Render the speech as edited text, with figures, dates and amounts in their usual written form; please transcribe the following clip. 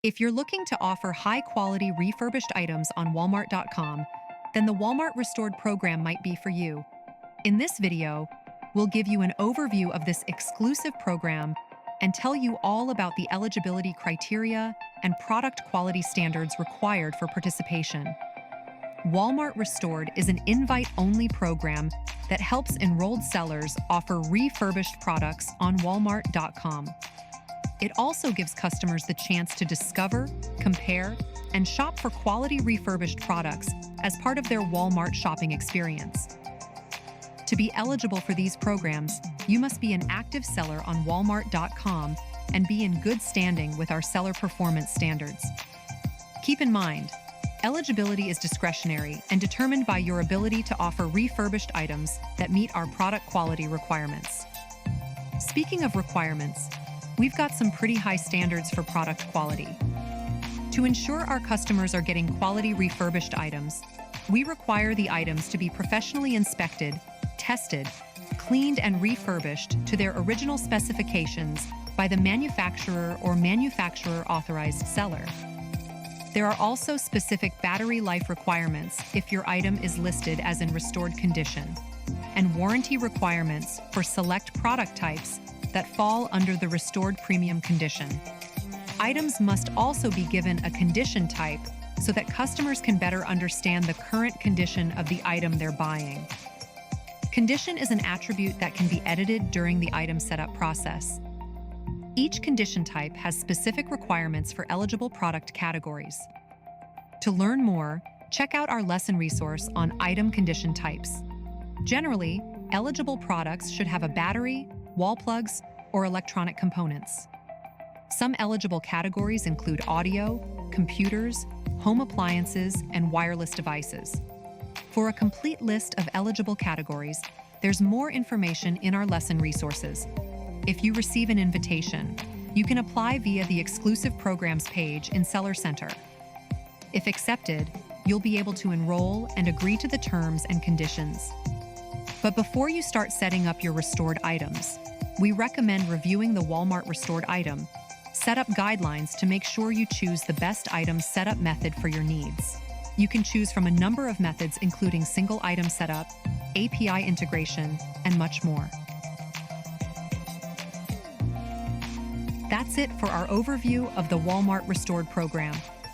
If you're looking to offer high-quality refurbished items on Walmart.com, then the Walmart Restored program might be for you. In this video, we'll give you an overview of this exclusive program and tell you all about the eligibility criteria and product quality standards required for participation. Walmart Restored is an invite-only program that helps enrolled sellers offer refurbished products on Walmart.com. It also gives customers the chance to discover, compare, and shop for quality refurbished products as part of their Walmart shopping experience. To be eligible for these programs, you must be an active seller on Walmart.com and be in good standing with our seller performance standards. Keep in mind, eligibility is discretionary and determined by your ability to offer refurbished items that meet our product quality requirements. Speaking of requirements, we've got some pretty high standards for product quality. To ensure our customers are getting quality refurbished items, we require the items to be professionally inspected, tested, cleaned, and refurbished to their original specifications by the manufacturer or manufacturer-authorized seller. There are also specific battery life requirements if your item is listed as in restored condition, and warranty requirements for select product types that fall under the restored premium condition. Items must also be given a condition type so that customers can better understand the current condition of the item they're buying. Condition is an attribute that can be edited during the item setup process. Each condition type has specific requirements for eligible product categories. To learn more, check out our lesson resource on item condition types. Generally, eligible products should have a battery, wall plugs, or electronic components. Some eligible categories include audio, computers, home appliances, and wireless devices. For a complete list of eligible categories, there's more information in our lesson resources. If you receive an invitation, you can apply via the exclusive programs page in Seller Center. If accepted, you'll be able to enroll and agree to the terms and conditions. But before you start setting up your restored items, we recommend reviewing the Walmart Restored item setup guidelines to make sure you choose the best item setup method for your needs. You can choose from a number of methods including single item setup, API integration, and much more. That's it for our overview of the Walmart Restored program.